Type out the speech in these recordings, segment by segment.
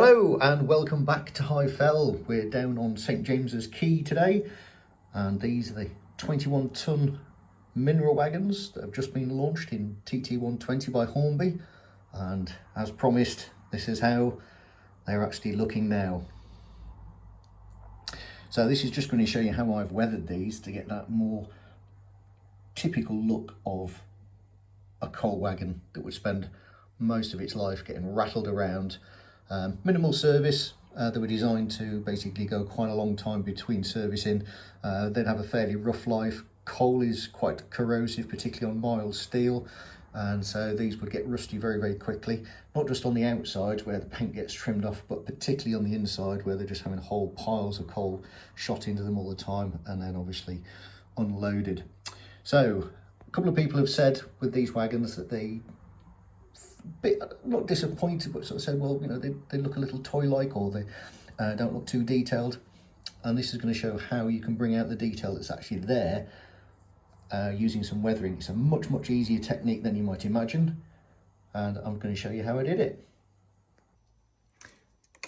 Hello and welcome back to High Fell. We're down on St James's Quay today, and these are the 21-ton mineral wagons that have just been launched in TT120 by Hornby, and as promised, this is how they're actually looking now. So this is just going to show you how I've weathered these to get that more typical look of a coal wagon that would spend most of its life getting rattled around. Minimal service. They were designed to basically go quite a long time between servicing. They'd have a fairly rough life. Coal is quite corrosive, particularly on mild steel, and so these would get rusty very quickly, not just on the outside where the paint gets trimmed off, but particularly on the inside where they're just having whole piles of coal shot into them all the time and then obviously unloaded. So a couple of people have said with these wagons that they bit not disappointed, but sort of said, well, you know, they look a little toy-like, or they don't look too detailed. And this is going to show how you can bring out the detail that's actually there using some weathering. It's a much easier technique than you might imagine, and I'm going to show you how I did it.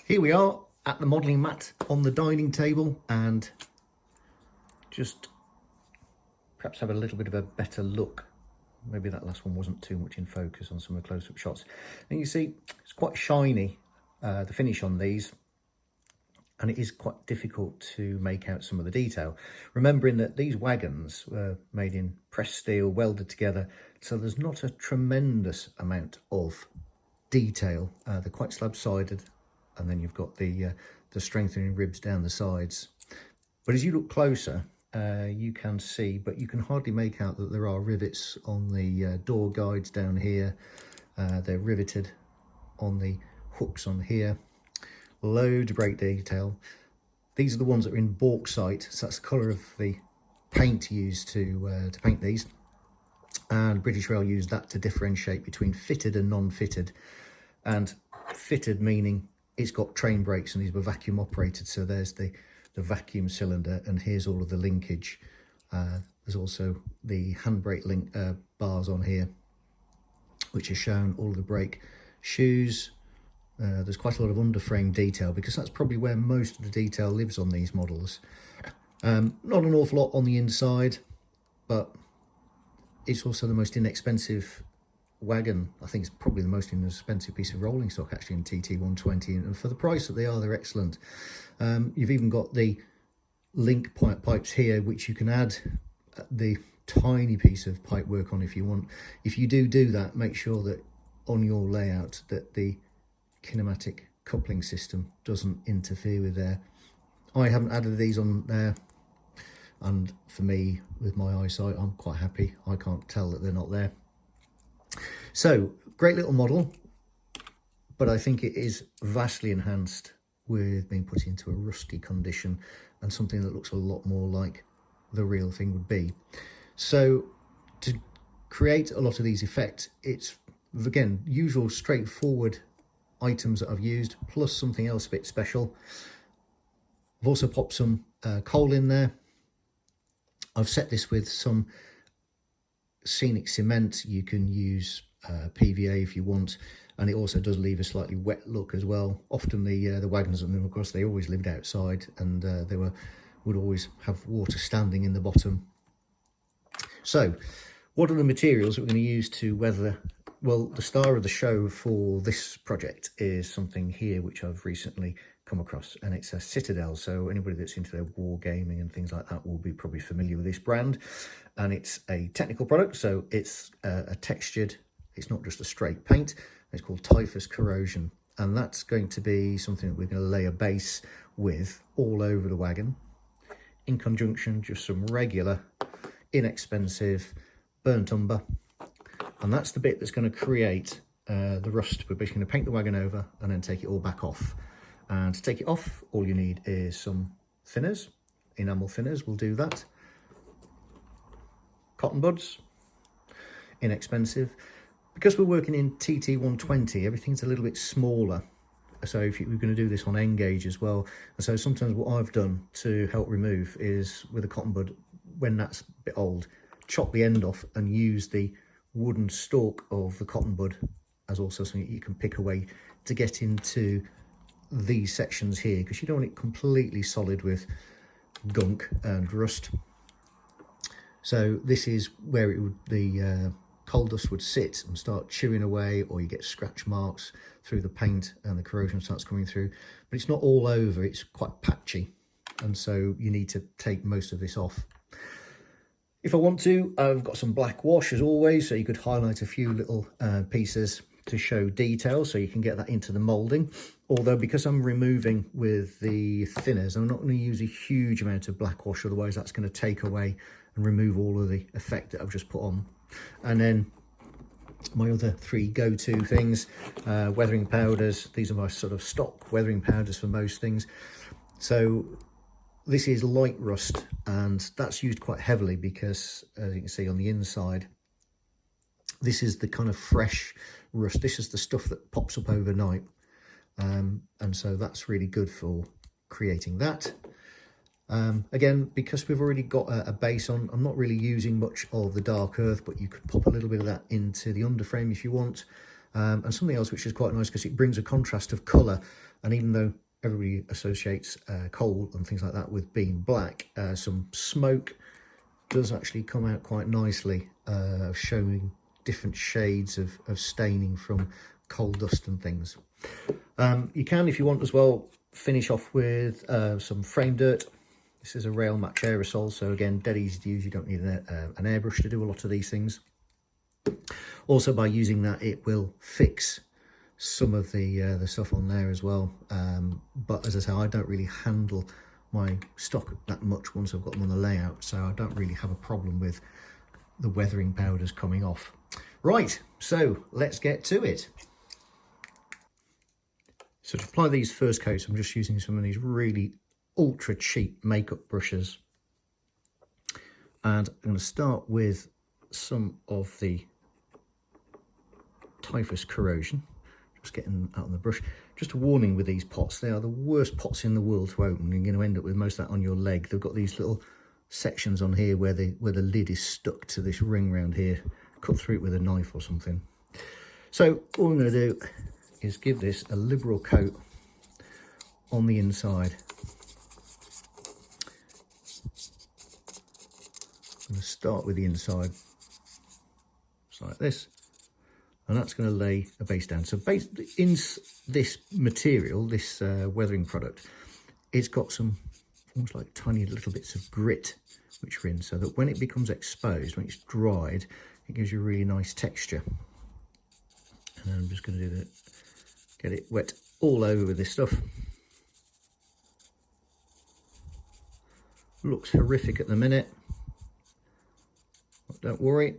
Here we are at the modelling mat on the dining table, and just perhaps have a little bit of a better look. Maybe that last one wasn't too much in focus on some of the close-up shots. And you see it's quite shiny, the finish on these, and it is quite difficult to make out some of the detail. Remembering that these wagons were made in pressed steel, welded together, so there's not a tremendous amount of detail. They're quite slab-sided, and then you've got the strengthening ribs down the sides. But as you look closer, you can see, but you can hardly make out that there are rivets on the door guides down here. They're riveted on the hooks on here. Loads of great detail. These are the ones that are in bauxite, so that's the colour of the paint used to paint these. And British Rail used that to differentiate between fitted and non-fitted. And fitted meaning it's got train brakes, and these were vacuum operated, so there's the vacuum cylinder, and here's all of the linkage. There's also the handbrake link bars on here, which are shown all of the brake shoes. There's quite a lot of underframe detail, because that's probably where most of the detail lives on these models. Not an awful lot on the inside, but it's also the most inexpensive wagon. I think it's probably the most inexpensive piece of rolling stock actually in TT120, and for the price that they are, they're excellent. You've even got the link pipes here, which you can add the tiny piece of pipe work on if you want. If you do that, make sure that on your layout that the kinematic coupling system doesn't interfere with there. I haven't added these on there, and for me, with my eyesight, I'm quite happy. I can't tell that they're not there. So, great little model, but I think it is vastly enhanced with being put into a rusty condition and something that looks a lot more like the real thing would be. So, to create a lot of these effects, it's, again, usual straightforward items that I've used, plus something else a bit special. I've also popped some coal in there. I've set this with some scenic cement. You can use PVA if you want, and it also does leave a slightly wet look as well. Often the wagons, and of course they always lived outside, and they would always have water standing in the bottom. So what are the materials that we're going to use to weather? Well, the star of the show for this project is something here which I've recently come across, and it's a Citadel. So anybody that's into their war gaming and things like that will be probably familiar with this brand, and it's a technical product. So it's a textured, it's not just a straight paint. It's called Typhus Corrosion, and that's going to be something that we're going to lay a base with all over the wagon, in conjunction just some regular inexpensive burnt umber, and that's the bit that's going to create the rust. We're basically going to paint the wagon over and then take it all back off. And to take it off, all you need is some thinners, enamel thinners will do that. Cotton buds, inexpensive. Because we're working in TT120, everything's a little bit smaller. So if we're going to do this on N gauge as well. And so sometimes what I've done to help remove is, with a cotton bud, when that's a bit old, chop the end off and use the wooden stalk of the cotton bud as also something you can pick away to get into these sections here, because you don't want it completely solid with gunk and rust. So this is where the coal dust would sit and start chewing away, or you get scratch marks through the paint and the corrosion starts coming through. But it's not all over, it's quite patchy, and so you need to take most of this off. If I want to, I've got some black wash as always, so you could highlight a few little pieces to show detail, so you can get that into the moulding. Although because I'm removing with the thinners, I'm not going to use a huge amount of black wash, otherwise that's going to take away and remove all of the effect that I've just put on. And then my other three go-to things, weathering powders. These are my sort of stock weathering powders for most things. So this is light rust, and that's used quite heavily because, as you can see on the inside, this is the kind of fresh rust. This is the stuff that pops up overnight, and so that's really good for creating that. Again, because we've already got a base on, I'm not really using much of the dark earth, but you could pop a little bit of that into the underframe if you want. And something else which is quite nice, because it brings a contrast of colour, and even though everybody associates coal and things like that with being black, some smoke does actually come out quite nicely, showing different shades of staining from coal dust and things. You can, if you want as well, finish off with some frame dirt. This is a rail match aerosol, so again, dead easy to use. You don't need an airbrush to do a lot of these things. Also, by using that, it will fix some of the stuff on there as well. But as I say, I don't really handle my stock that much once I've got them on the layout, so I don't really have a problem with the weathering powders coming off. Right, so let's get to it. So to apply these first coats, I'm just using some of these really ultra cheap makeup brushes, and I'm going to start with some of the typhus corrosion, just getting out on the brush. Just a warning with these pots, they are the worst pots in the world to open. You're going to end up with most of that on your leg. They've got these little sections on here where the lid is stuck to this ring round here. Cut through it with a knife or something. So all I'm going to do is give this a liberal coat on the inside. I'm going to start with the inside, just like this, and that's going to lay a base down. So in this material, this weathering product, it's got some almost like tiny little bits of grit which are in, so that when it becomes exposed, when it's dried, it gives you a really nice texture. And then I'm just going to do that, get it wet all over with this stuff. Looks horrific at the minute. Don't worry,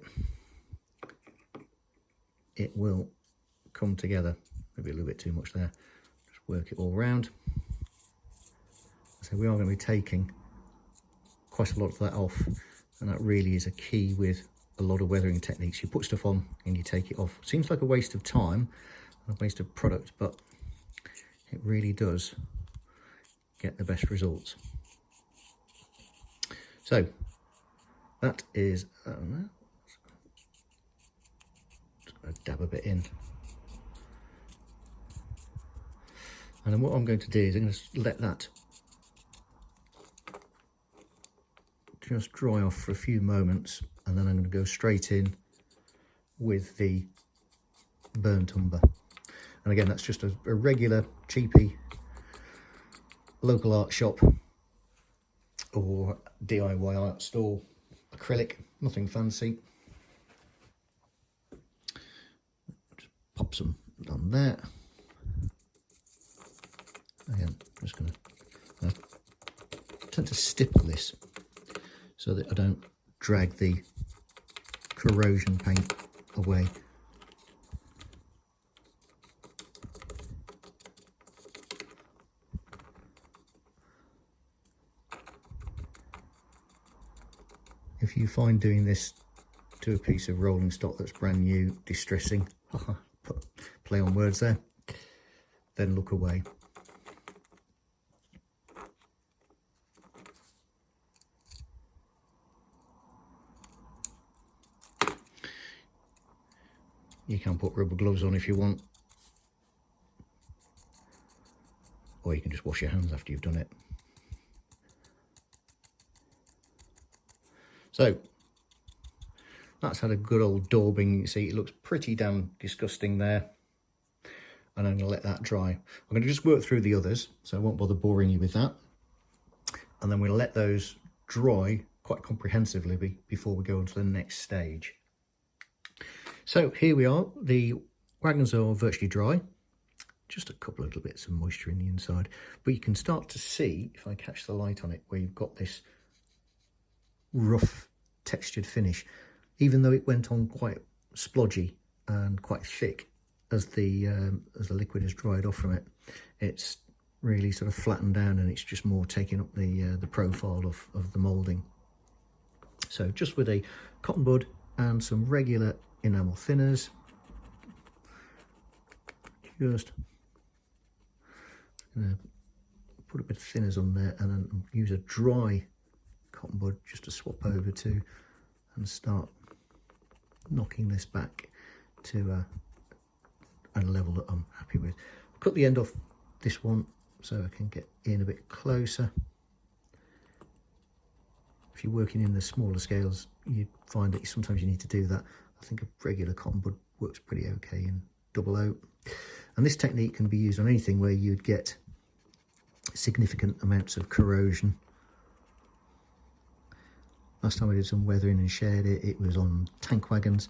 it will come together. Maybe a little bit too much there. Just work it all round. So we are going to be taking quite a lot of that off, and that really is a key with a lot of weathering techniques. You put stuff on and you take it off. Seems like a waste of time, a waste of product, but it really does get the best results. So that is, just going to dab a bit in. And then what I'm going to do is I'm going to let that just dry off for a few moments, and then I'm going to go straight in with the burnt umber. And again, that's just a regular cheapy local art shop or DIY art store acrylic, nothing fancy. Just pop some on there. Again, I'm just going to tend to stipple this so that I don't drag the corrosion paint away. If you find doing this to a piece of rolling stock that's brand new distressing, play on words there, then look away. You can put rubber gloves on if you want. or you can just wash your hands after you've done it. So that's had a good old daubing. You see it looks pretty damn disgusting there, and I'm going to let that dry. I'm going to just work through the others, so I won't bother boring you with that, and then we'll let those dry quite comprehensively before we go on to the next stage. So here we are, the wagons are virtually dry, just a couple of little bits of moisture in the inside, but you can start to see, if I catch the light on it, where you've got this rough textured finish, even though it went on quite splodgy and quite thick as the liquid has dried off from it. It's really sort of flattened down, and it's just more taking up the profile of the moulding. So just with a cotton bud and some regular enamel thinners, just gonna put a bit of thinners on there, and then use a dry cotton bud just to swap over to, and start knocking this back to a level that I'm happy with. Cut the end off this one so I can get in a bit closer. If you're working in the smaller scales, you find that sometimes you need to do that. I think a regular cotton bud works pretty okay in 00. And this technique can be used on anything where you'd get significant amounts of corrosion. Last time I did some weathering and shared it, it was on tank wagons,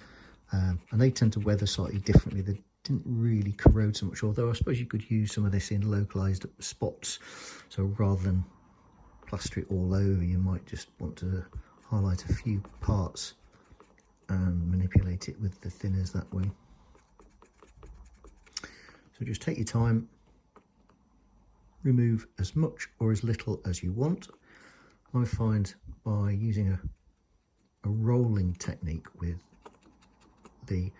and they tend to weather slightly differently. They didn't really corrode so much, although I suppose you could use some of this in localised spots. So rather than plaster it all over, you might just want to highlight a few parts and manipulate it with the thinners that way. So just take your time, remove as much or as little as you want. I find by using a rolling technique with the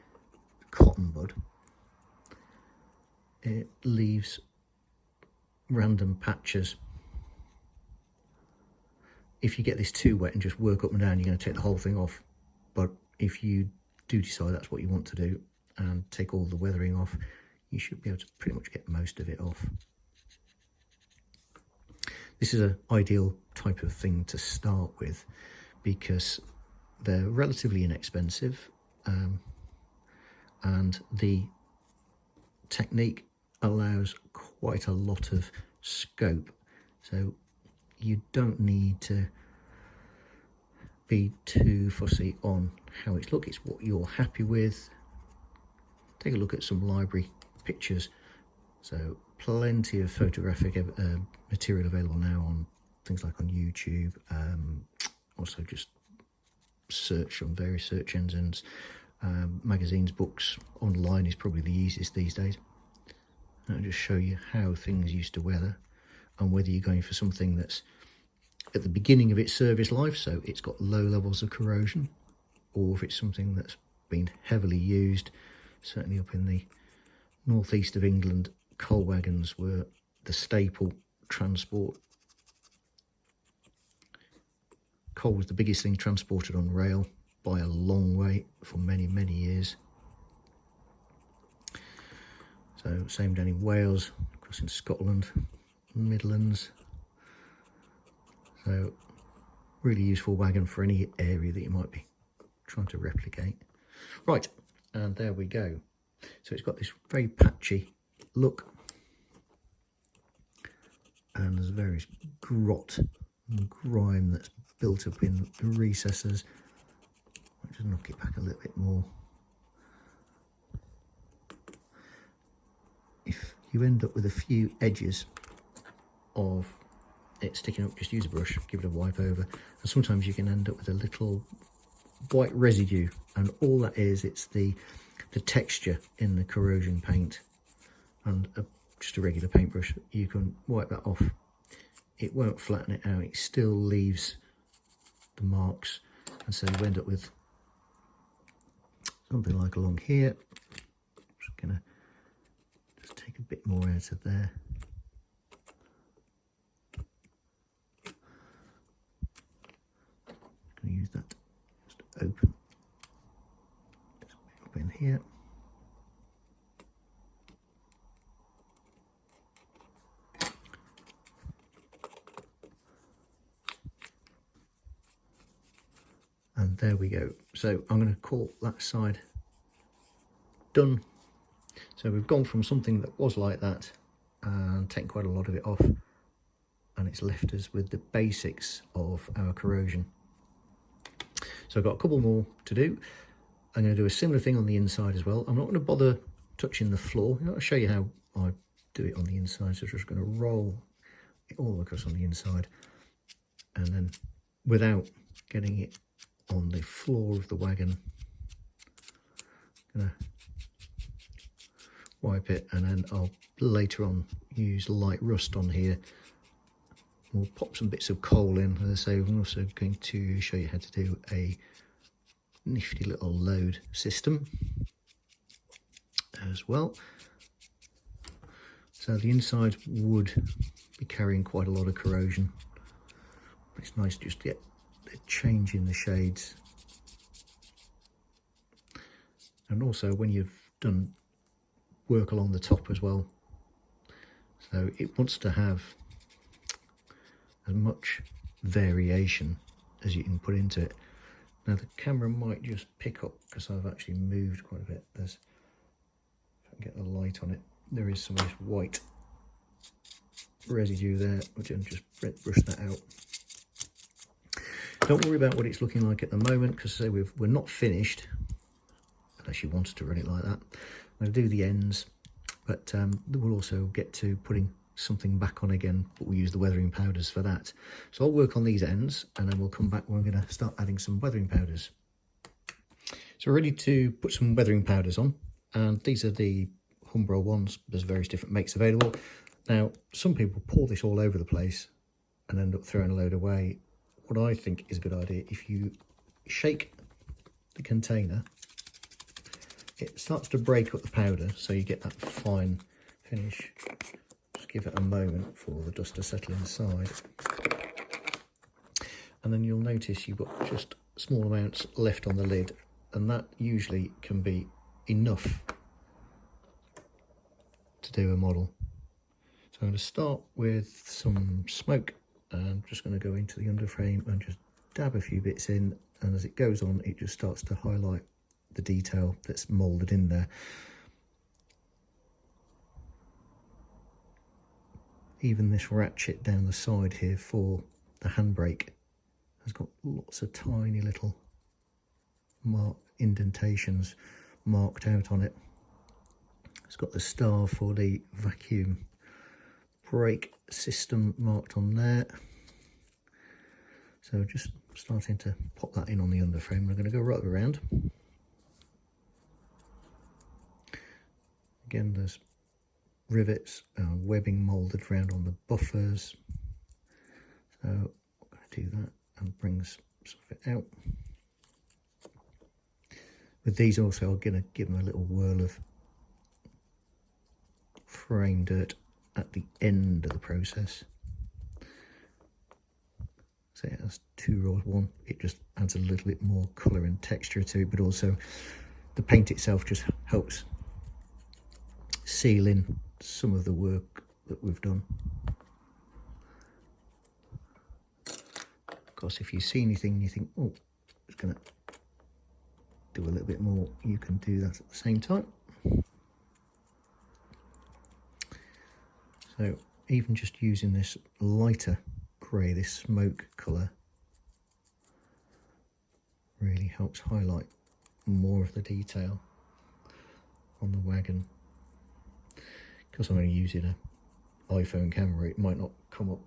cotton bud, it leaves random patches. If you get this too wet and just work up and down, you're going to take the whole thing off. But if you do decide that's what you want to do and take all the weathering off, you should be able to pretty much get most of it off. This is an ideal type of thing to start with because they're relatively inexpensive, and the technique allows quite a lot of scope. So you don't need to be too fussy on how it's look. It's what you're happy with. Take a look at some library pictures. So plenty of photographic material available now on things like on YouTube. Also just search on various search engines. Magazines, books, online is probably the easiest these days. And I'll just show you how things used to weather, and whether you're going for something that's at the beginning of its service life, so it's got low levels of corrosion, or if it's something that's been heavily used. Certainly up in the northeast of England, coal wagons were the staple transport. Coal was the biggest thing transported on rail by a long way for many, many years. So same down in Wales, across in Scotland, Midlands. So really useful wagon for any area that you might be trying to replicate. Right, and there we go. So it's got this very patchy look, and there's various grot and grime that's built up in the recesses. I'll just knock it back a little bit more. If you end up with a few edges of it sticking up, just use a brush, give it a wipe over, and sometimes you can end up with a little white residue, and all that is, it's the texture in the corrosion paint. And just a regular paintbrush, you can wipe that off. It won't flatten it out, it still leaves the marks, and so you end up with something like along here. I'm just gonna just take a bit more out of there. I'm gonna use that just to open this bit up in here. And there we go. So I'm going to call that side done. So we've gone from something that was like that and taken quite a lot of it off, and it's left us with the basics of our corrosion. So I've got a couple more to do. I'm going to do a similar thing on the inside as well. I'm not going to bother touching the floor. I'll show you how I do it on the inside. So I'm just going to roll it all across on the inside, and then without getting it on the floor of the wagon, I'm going to wipe it, and then I'll later on use light rust on here. We'll pop some bits of coal in. As I say, I'm also going to show you how to do a nifty little load system as well. So the inside would be carrying quite a lot of corrosion. It's nice just to get a change in the shades. And also when you've done work along the top as well, so it wants to have as much variation as you can put into it. Now the camera might just pick up because I've actually moved quite a bit. There's, if I can get the light on it, there is some of this white residue there, which I'll just brush that out. Don't worry about what it's looking like at the moment, because we're not finished, unless you wanted to run it like that. I'm going to do the ends, but we'll also get to putting something back on again, but we'll use the weathering powders for that. So I'll work on these ends, and then we'll come back when we're going to start adding some weathering powders. So we're ready to put some weathering powders on, and these are the Hornby ones. There's various different makes available. Now some people pour this all over the place and end up throwing a load away. What I think is a good idea, if you shake the container, it starts to break up the powder, so you get that fine finish. Just give it a moment for the dust to settle inside, and then you'll notice you've got just small amounts left on the lid, and that usually can be enough to do a model. So I'm going to start with some smoke, and I'm just going to go into the underframe and just dab a few bits in, and as it goes on it just starts to highlight the detail that's moulded in there. Even this ratchet down the side here for the handbrake has got lots of tiny little indentations marked out on it. It's got the star for the vacuum brake system marked on there. So just starting to pop that in on the underframe. We're going to go right around. Again, there's rivets, webbing moulded around on the buffers. So I'm going to do that and bring some of it out. With these also, I'm going to give them a little whirl of frame dirt at the end of the process. So it has two rows. One, it just adds a little bit more colour and texture to it, but also the paint itself just helps seal in some of the work that we've done. Of course, if you see anything and you think, oh, it's going to do a little bit more, you can do that at the same time. So even just using this lighter grey, this smoke colour, really helps highlight more of the detail on the wagon. Because I'm only using an iPhone camera, it might not come up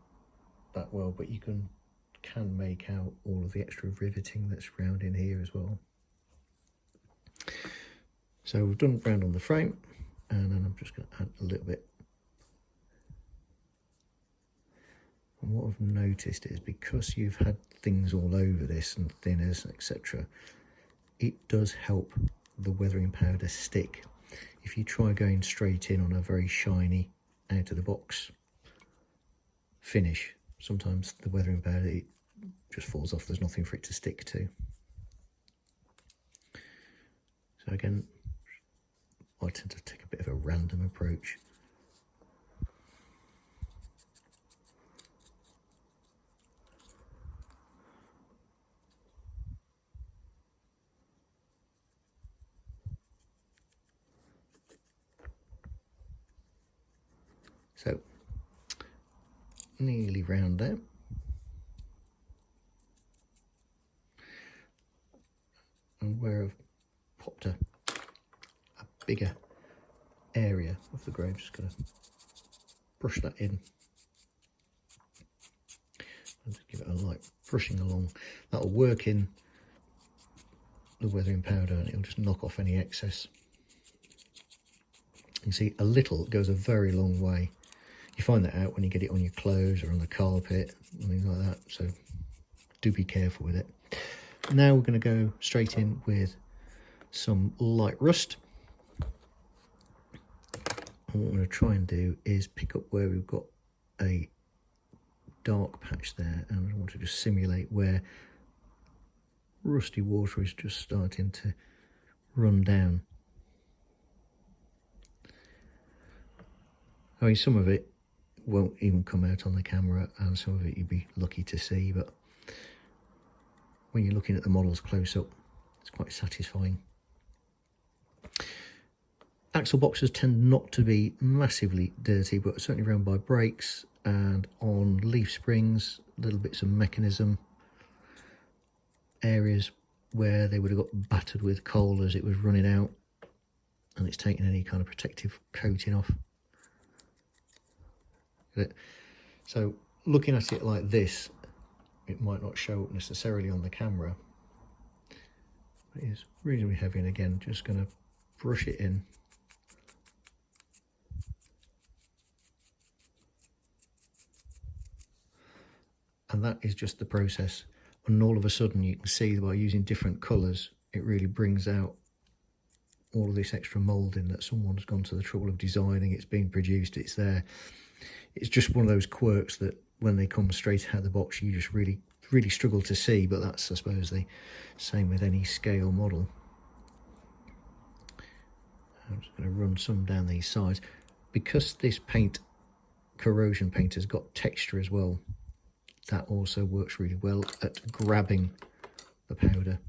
that well, but you can make out all of the extra riveting that's round in here as well. So we've done round on the frame, and then I'm just going to add a little bit. And what I've noticed is, because you've had things all over this and thinners, etc., it does help the weathering powder stick. If you try going straight in on a very shiny out of the box finish, sometimes the weathering powder, it just falls off. There's nothing for it to stick to. So again, I tend to take a bit of a random approach. nearly round there. And where I've popped a bigger area of the grey, I'm just going to brush that in. And just give it a light brushing along. That'll work in the weathering powder and it'll just knock off any excess. You can see a little goes a very long way. You find that out when you get it on your clothes or on the carpet and things like that, so do be careful with it. Now we're going to go straight in with some light rust. And what I'm going to try and do is pick up where we've got a dark patch there, and I want to just simulate where rusty water is just starting to run down. I mean, some of it won't even come out on the camera and some of it you'd be lucky to see, but when you're looking at the models close up, it's quite satisfying. Axle boxes tend not to be massively dirty, but certainly around by brakes and on leaf springs, little bits of mechanism, areas where they would have got battered with coal as it was running out and it's taken any kind of protective coating off. So looking at it like this, it might not show up necessarily on the camera, but it is reasonably heavy, and again just going to brush it in. And that is just the process, and all of a sudden you can see by using different colours it really brings out all of this extra moulding that someone's gone to the trouble of designing. It's being produced, it's there. It's just one of those quirks that when they come straight out of the box you just really struggle to see, but that's, I suppose, the same with any scale model. I'm just going to run some down these sides. Because this paint, corrosion paint, has got texture as well, that also works really well at grabbing the powder.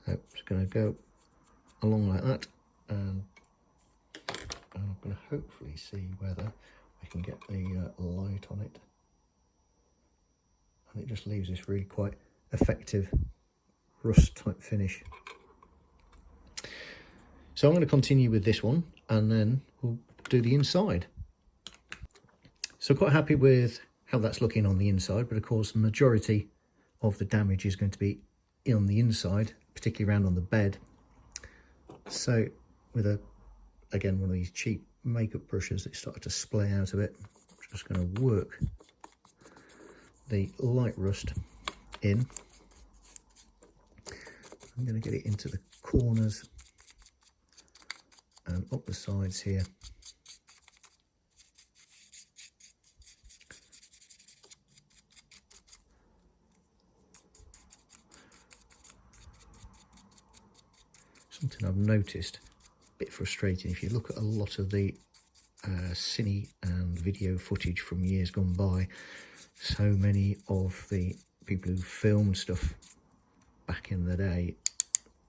So I'm just going to go along like that, and I'm going to hopefully see whether I can get the light on it. And it just leaves this really quite effective rust type finish. So I'm going to continue with this one and then we'll do the inside. So quite happy with how that's looking on the inside, but of course the majority of the damage is going to be on the inside, particularly around on the bed. So with again one of these cheap makeup brushes that started to splay out of it, I'm just going to work the light rust in. I'm going to get it into the corners and up the sides here. Something I've noticed, a bit frustrating, if you look at a lot of the cine and video footage from years gone by, so many of the people who filmed stuff back in the day,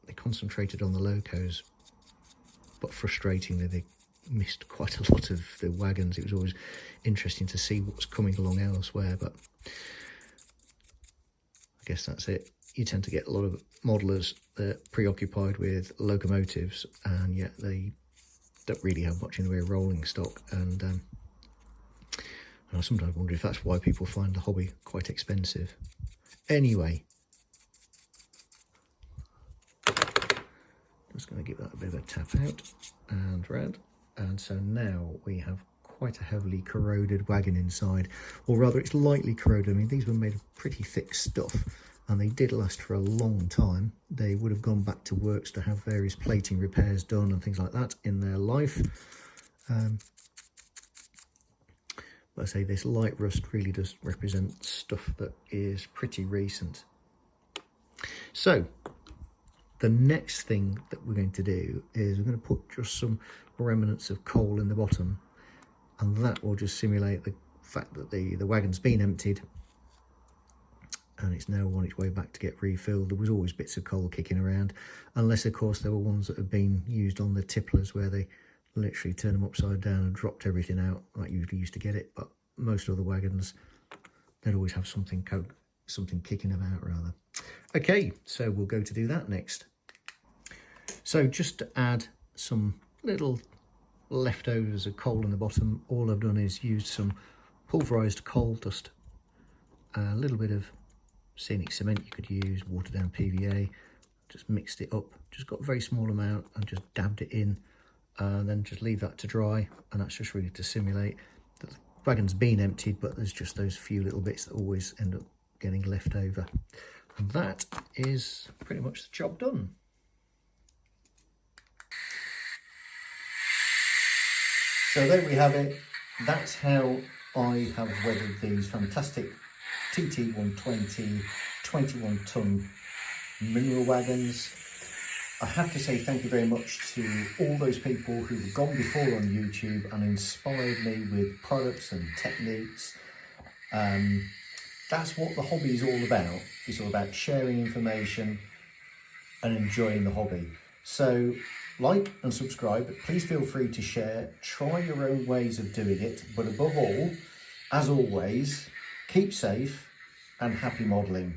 they concentrated on the locos, but frustratingly they missed quite a lot of the wagons. It was always interesting to see what's coming along elsewhere, but I guess that's it. You tend to get a lot of modelers that are preoccupied with locomotives, and yet they don't really have much in the way of rolling stock, and I sometimes wonder if that's why people find the hobby quite expensive. Anyway, just going to give that a bit of a tap out and round, and so now we have quite a heavily corroded wagon inside, or rather it's lightly corroded. I mean, these were made of pretty thick stuff and they did last for a long time. They would have gone back to works to have various plating repairs done and things like that in their life. But I say this light rust really does represent stuff that is pretty recent. So the next thing that we're going to do is we're going to put just some remnants of coal in the bottom, and that will just simulate the fact that the wagon's been emptied and it's now on its way back to get refilled. There was always bits of coal kicking around, unless of course there were ones that have been used on the tipplers where they literally turned them upside down and dropped everything out. That usually used to get it, but most other wagons, they'd always have something kicking about rather. Okay, so we'll go to do that next. So just to add some little leftovers of coal in the bottom, all I've done is used some pulverised coal dust, a little bit of scenic cement you could use, watered down PVA, just mixed it up, just got a very small amount and just dabbed it in, and then just leave that to dry, and that's just really to simulate that the wagon's been emptied, but there's just those few little bits that always end up getting left over. And that is pretty much the job done. So there we have it. That's how I have weathered these fantastic TT 120 21 ton mineral wagons. I have to say thank you very much to all those people who've gone before on YouTube and inspired me with products and techniques. That's what the hobby is all about. It's all about sharing information and enjoying the hobby. So like and subscribe. Please feel free to share. Try your own ways of doing it. But above all, as always, keep safe and happy modelling.